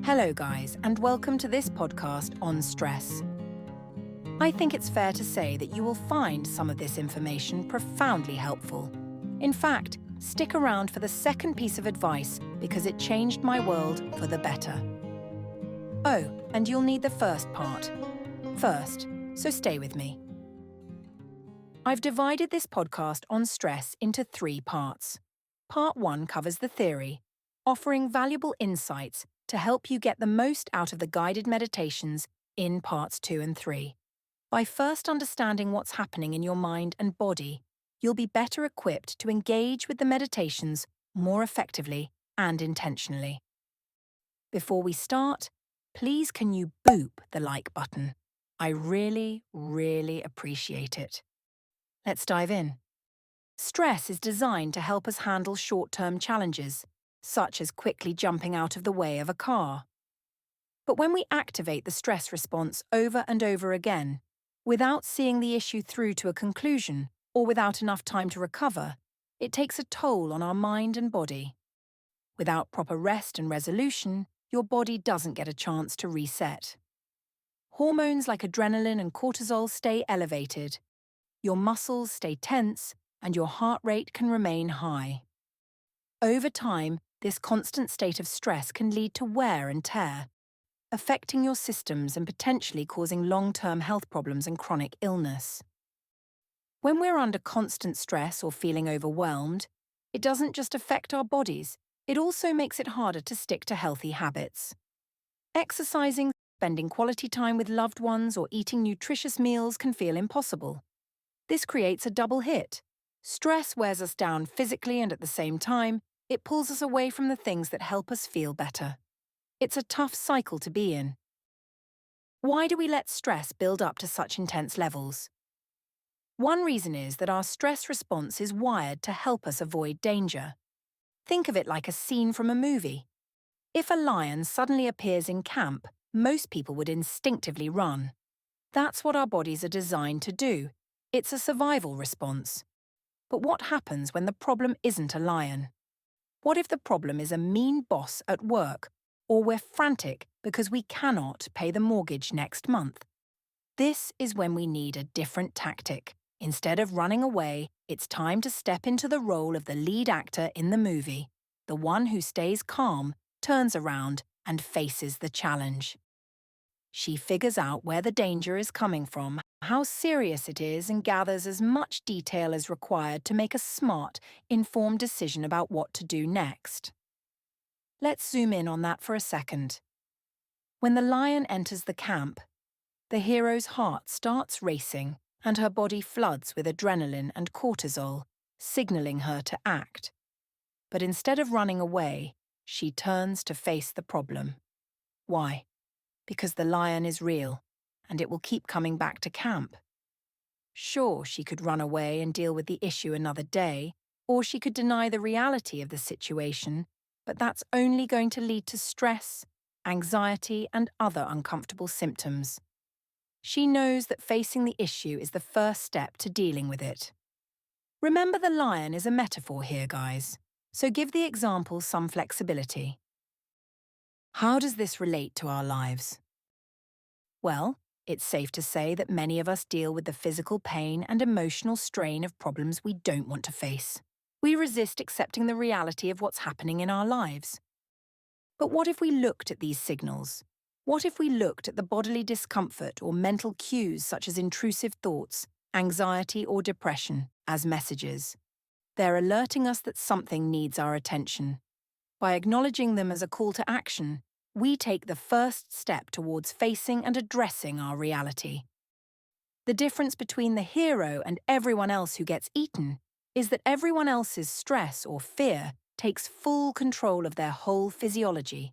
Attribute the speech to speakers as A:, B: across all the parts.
A: Hello guys, and welcome to this podcast on stress. I think it's fair to say that you will find some of this information profoundly helpful. In fact, stick around for the second piece of advice because it changed my world for the better. Oh, and you'll need the first part first, so stay with me. I've divided this podcast on stress into 3 parts. Part 1 covers the theory, offering valuable insights to help you get the most out of the guided meditations in parts 2 and 3. By first understanding what's happening in your mind and body, you'll be better equipped to engage with the meditations more effectively and intentionally. Before we start, please can you boop the like button? I really appreciate it. Let's dive in. Stress is designed to help us handle short-term challenges, such as quickly jumping out of the way of a car. But when we activate the stress response over and over again, without seeing the issue through to a conclusion or without enough time to recover, it takes a toll on our mind and body. Without proper rest and resolution, your body doesn't get a chance to reset. Hormones like adrenaline and cortisol stay elevated. Your muscles stay tense, and your heart rate can remain high. Over time, this constant state of stress can lead to wear and tear, affecting your systems and potentially causing long-term health problems and chronic illness. When we're under constant stress or feeling overwhelmed, it doesn't just affect our bodies, it also makes it harder to stick to healthy habits. Exercising, spending quality time with loved ones, or eating nutritious meals can feel impossible. This creates a double hit. Stress wears us down physically, and at the same time, it pulls us away from the things that help us feel better. It's a tough cycle to be in. Why do we let stress build up to such intense levels? One reason is that our stress response is wired to help us avoid danger. Think of it like a scene from a movie. If a lion suddenly appears in camp, most people would instinctively run. That's what our bodies are designed to do. It's a survival response. But what happens when the problem isn't a lion? What if the problem is a mean boss at work, or we're frantic because we cannot pay the mortgage next month? This is when we need a different tactic. Instead of running away, it's time to step into the role of the lead actor in the movie, the one who stays calm, turns around, and faces the challenge. She figures out where the danger is coming from, how serious it is, and gathers as much detail as required to make a smart, informed decision about what to do next. Let's zoom in on that for a second. When the lion enters the camp, the hero's heart starts racing and her body floods with adrenaline and cortisol, signaling her to act. But instead of running away, she turns to face the problem. Why? Because the lion is real, and it will keep coming back to camp. Sure, she could run away and deal with the issue another day, or she could deny the reality of the situation, but that's only going to lead to stress, anxiety, and other uncomfortable symptoms. She knows that facing the issue is the first step to dealing with it. Remember, the lion is a metaphor here, guys, so give the example some flexibility. How does this relate to our lives? Well, it's safe to say that many of us deal with the physical pain and emotional strain of problems we don't want to face. We resist accepting the reality of what's happening in our lives. But what if we looked at these signals? What if we looked at the bodily discomfort or mental cues such as intrusive thoughts, anxiety, or depression as messages? They're alerting us that something needs our attention. By acknowledging them as a call to action, we take the first step towards facing and addressing our reality. The difference between the hero and everyone else who gets eaten is that everyone else's stress or fear takes full control of their whole physiology.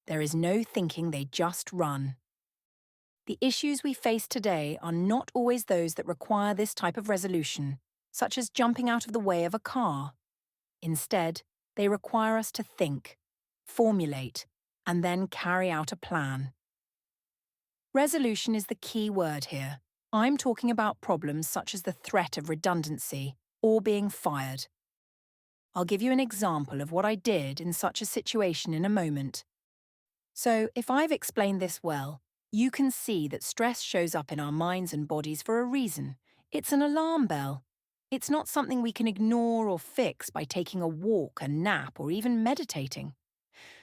A: There is no thinking, they just run. The issues we face today are not always those that require this type of resolution, such as jumping out of the way of a car. Instead, they require us to think, formulate, and then carry out a plan. Resolution is the key word here. I'm talking about problems such as the threat of redundancy or being fired. I'll give you an example of what I did in such a situation in a moment. So, if I've explained this well, you can see that stress shows up in our minds and bodies for a reason. It's an alarm bell. It's not something we can ignore or fix by taking a walk, a nap, or even meditating.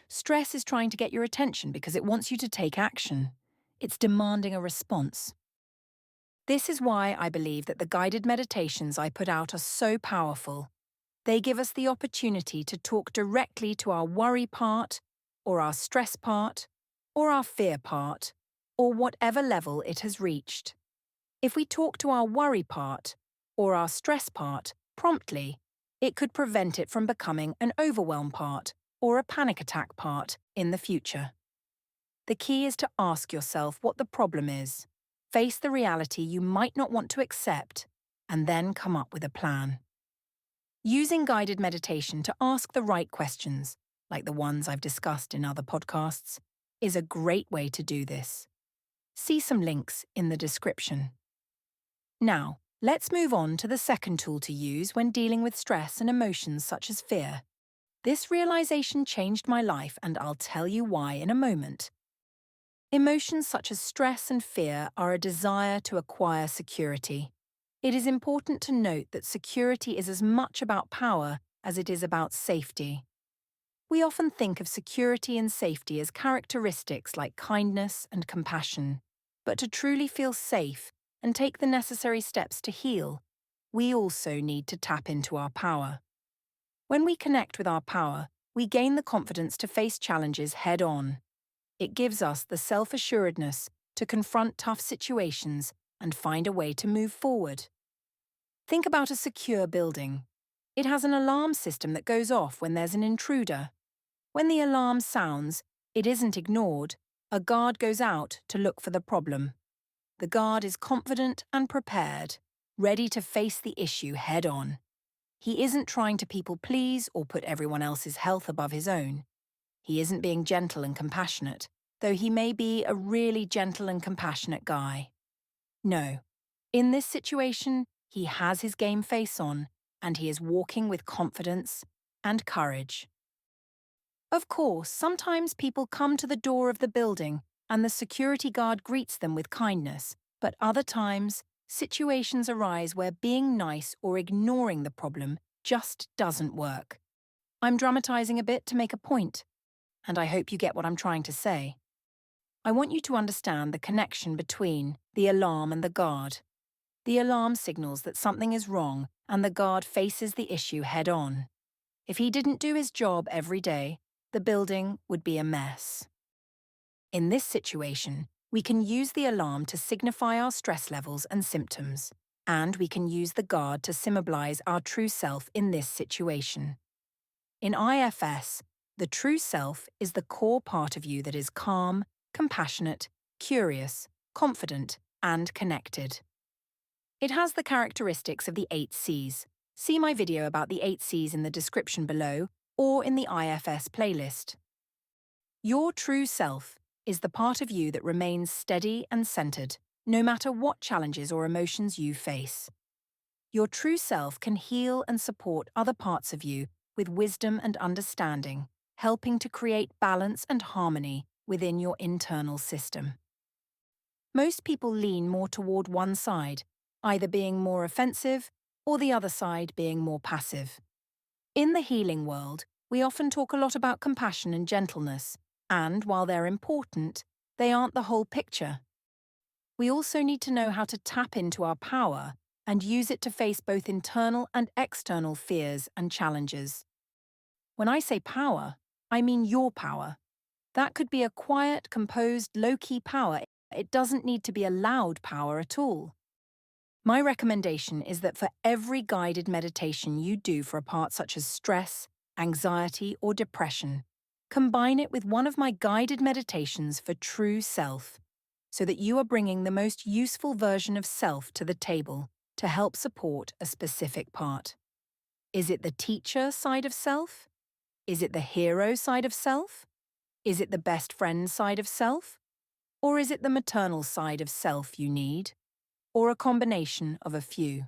A: Stress is trying to get your attention because it wants you to take action. It's demanding a response. This is why I believe that the guided meditations I put out are so powerful. They give us the opportunity to talk directly to our worry part, or our stress part, or our fear part, or whatever level it has reached. If we talk to our worry part, or our stress part, promptly, it could prevent it from becoming an overwhelm part, or a panic attack part, in the future. The key is to ask yourself what the problem is, face the reality you might not want to accept, and then come up with a plan. Using guided meditation to ask the right questions, like the ones I've discussed in other podcasts, is a great way to do this. See some links in the description. Now, let's move on to the second tool to use when dealing with stress and emotions such as fear. This realization changed my life, and I'll tell you why in a moment. Emotions such as stress and fear are a desire to acquire security. It is important to note that security is as much about power as it is about safety. We often think of security and safety as characteristics like kindness and compassion, but to truly feel safe and take the necessary steps to heal, we also need to tap into our power. When we connect with our power, we gain the confidence to face challenges head-on. It gives us the self-assuredness to confront tough situations and find a way to move forward. Think about a secure building. It has an alarm system that goes off when there's an intruder. When the alarm sounds, it isn't ignored. A guard goes out to look for the problem. The guard is confident and prepared, ready to face the issue head-on. He isn't trying to people-please or put everyone else's health above his own. He isn't being gentle and compassionate, though he may be a really gentle and compassionate guy. No, in this situation, he has his game face on, and he is walking with confidence and courage. Of course, sometimes people come to the door of the building and the security guard greets them with kindness, but other times, situations arise where being nice or ignoring the problem just doesn't work. I'm dramatizing a bit to make a point, and I hope you get what I'm trying to say. I want you to understand the connection between the alarm and the guard. The alarm signals that something is wrong, and the guard faces the issue head-on. If he didn't do his job every day, the building would be a mess. In this situation, we can use the alarm to signify our stress levels and symptoms, and we can use the guard to symbolize our true self in this situation. In IFS, the true self is the core part of you that is calm, compassionate, curious, confident, and connected. It has the characteristics of the 8 C's. See my video about the 8 C's in the description below or in the IFS playlist. Your true self is the part of you that remains steady and centered, no matter what challenges or emotions you face. Your true self can heal and support other parts of you with wisdom and understanding, helping to create balance and harmony within your internal system. Most people lean more toward one side, either being more offensive or the other side being more passive. In the healing world, we often talk a lot about compassion and gentleness, and while they're important, they aren't the whole picture. We also need to know how to tap into our power and use it to face both internal and external fears and challenges. When I say power, I mean your power. That could be a quiet, composed, low-key power. It doesn't need to be a loud power at all. My recommendation is that for every guided meditation you do for a part such as stress, anxiety, or depression, combine it with one of my guided meditations for true self, so that you are bringing the most useful version of self to the table to help support a specific part. Is it the teacher side of self? Is it the hero side of self? Is it the best friend side of self? Or is it the maternal side of self you need? Or a combination of a few?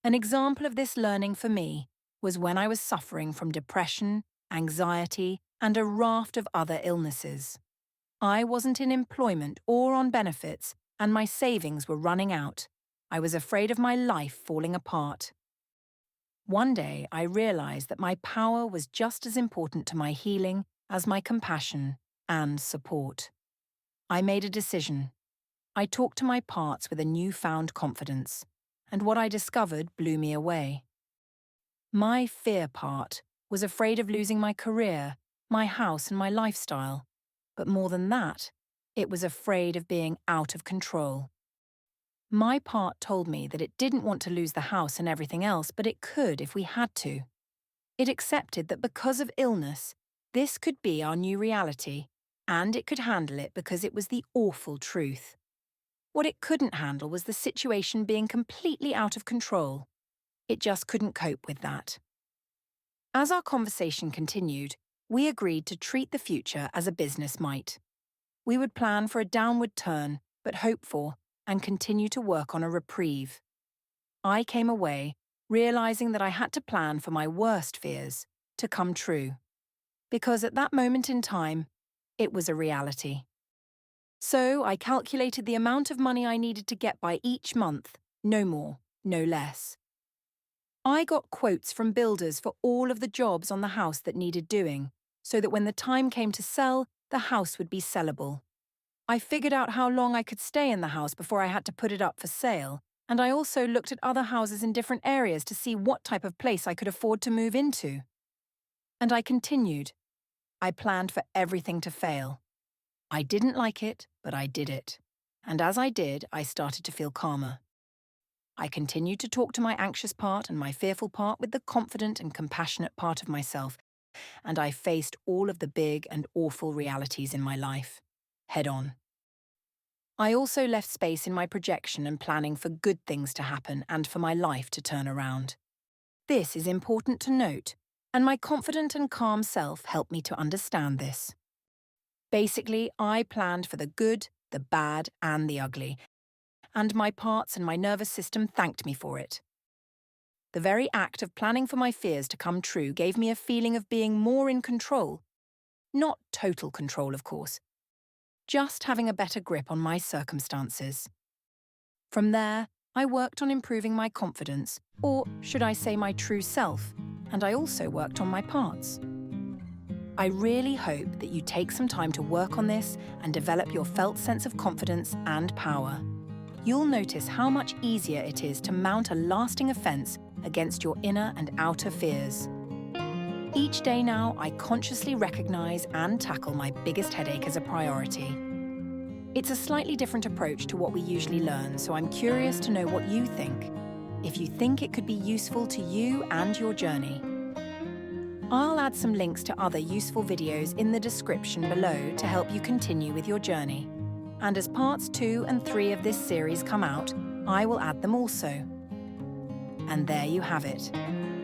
A: An example of this learning for me was when I was suffering from depression, anxiety, and a raft of other illnesses. I wasn't in employment or on benefits, and my savings were running out. I was afraid of my life falling apart. One day, I realized that my power was just as important to my healing as my compassion and support. I made a decision. I talked to my parts with a newfound confidence, and what I discovered blew me away. My fear part was afraid of losing my career, my house, and my lifestyle. But more than that, it was afraid of being out of control. My part told me that it didn't want to lose the house and everything else, but it could if we had to. It accepted that because of illness, this could be our new reality, and it could handle it because it was the awful truth. What it couldn't handle was the situation being completely out of control. It just couldn't cope with that. As our conversation continued, we agreed to treat the future as a business might. We would plan for a downward turn, but hope for and continue to work on a reprieve. I came away realizing that I had to plan for my worst fears to come true, because at that moment in time, it was a reality. So I calculated the amount of money I needed to get by each month, no more, no less. I got quotes from builders for all of the jobs on the house that needed doing, so that when the time came to sell, the house would be sellable. I figured out how long I could stay in the house before I had to put it up for sale, and I also looked at other houses in different areas to see what type of place I could afford to move into. And I continued. I planned for everything to fail. I didn't like it, but I did it. And as I did, I started to feel calmer. I continued to talk to my anxious part and my fearful part with the confident and compassionate part of myself, and I faced all of the big and awful realities in my life, head on. I also left space in my projection and planning for good things to happen and for my life to turn around. This is important to note, and my confident and calm self helped me to understand this. Basically, I planned for the good, the bad, and the ugly, and my parts and my nervous system thanked me for it. The very act of planning for my fears to come true gave me a feeling of being more in control. Not total control, of course. Just having a better grip on my circumstances. From there, I worked on improving my confidence, or should I say my true self, and I also worked on my parts. I really hope that you take some time to work on this and develop your felt sense of confidence and power. You'll notice how much easier it is to mount a lasting offense against your inner and outer fears. Each day now, I consciously recognize and tackle my biggest headache as a priority. It's a slightly different approach to what we usually learn, so I'm curious to know what you think, if you think it could be useful to you and your journey. I'll add some links to other useful videos in the description below to help you continue with your journey. And as parts 2 and 3 of this series come out, I will add them also. And there you have it,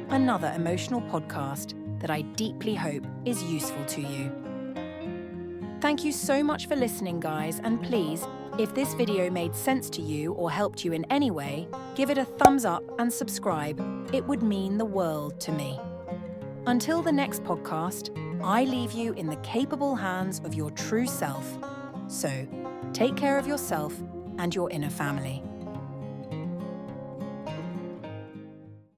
A: another emotional podcast that I deeply hope is useful to you. Thank you so much for listening, guys, and please, if this video made sense to you or helped you in any way, give it a thumbs up and subscribe. It would mean the world to me. Until the next podcast, I leave you in the capable hands of your true self. So, take care of yourself and your inner family.